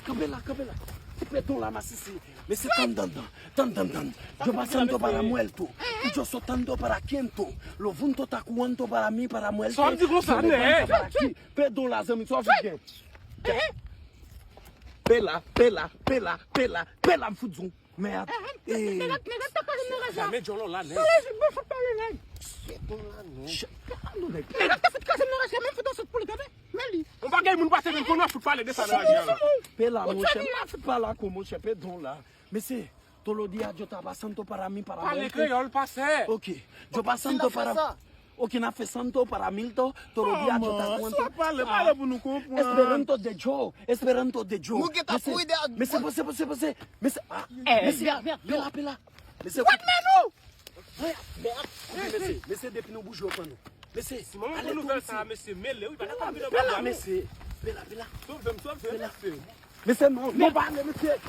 camper là. Perdons la masse, mais c'est tant. Yo pasando para muerto. Yo soltando para quinto. Lo vunto ta cuanto para mí para muerto. Só de grossa, né? Perdão lá, Zami, só fiquei. Pela, fudzon. Merde. Jamais Jolo là, né? On va gagner mon passé de qu'on a foot parler de ça là. Pela, mon cher, pas là comme mon cher, perdão là. Mais c'est todo lo dia yo estaba santo para mí para Parle muerto. créole passé. Ok, yo pasando para Ok, na fe santo para Milton, todo lo dia yo estaba Só parle pour nous comprendre. Esperanto de Joe. Mais c'est passé. Mais c'est Pela. Mais c'est what man? Mais c'est depuis nous bougeons pas nous. Mais c'est Si maman nous faire ça, mais c'est mêlé, il va pas venir. Pela, mais c'est Pela. Sauf, Mais c'est non, pas mais c'est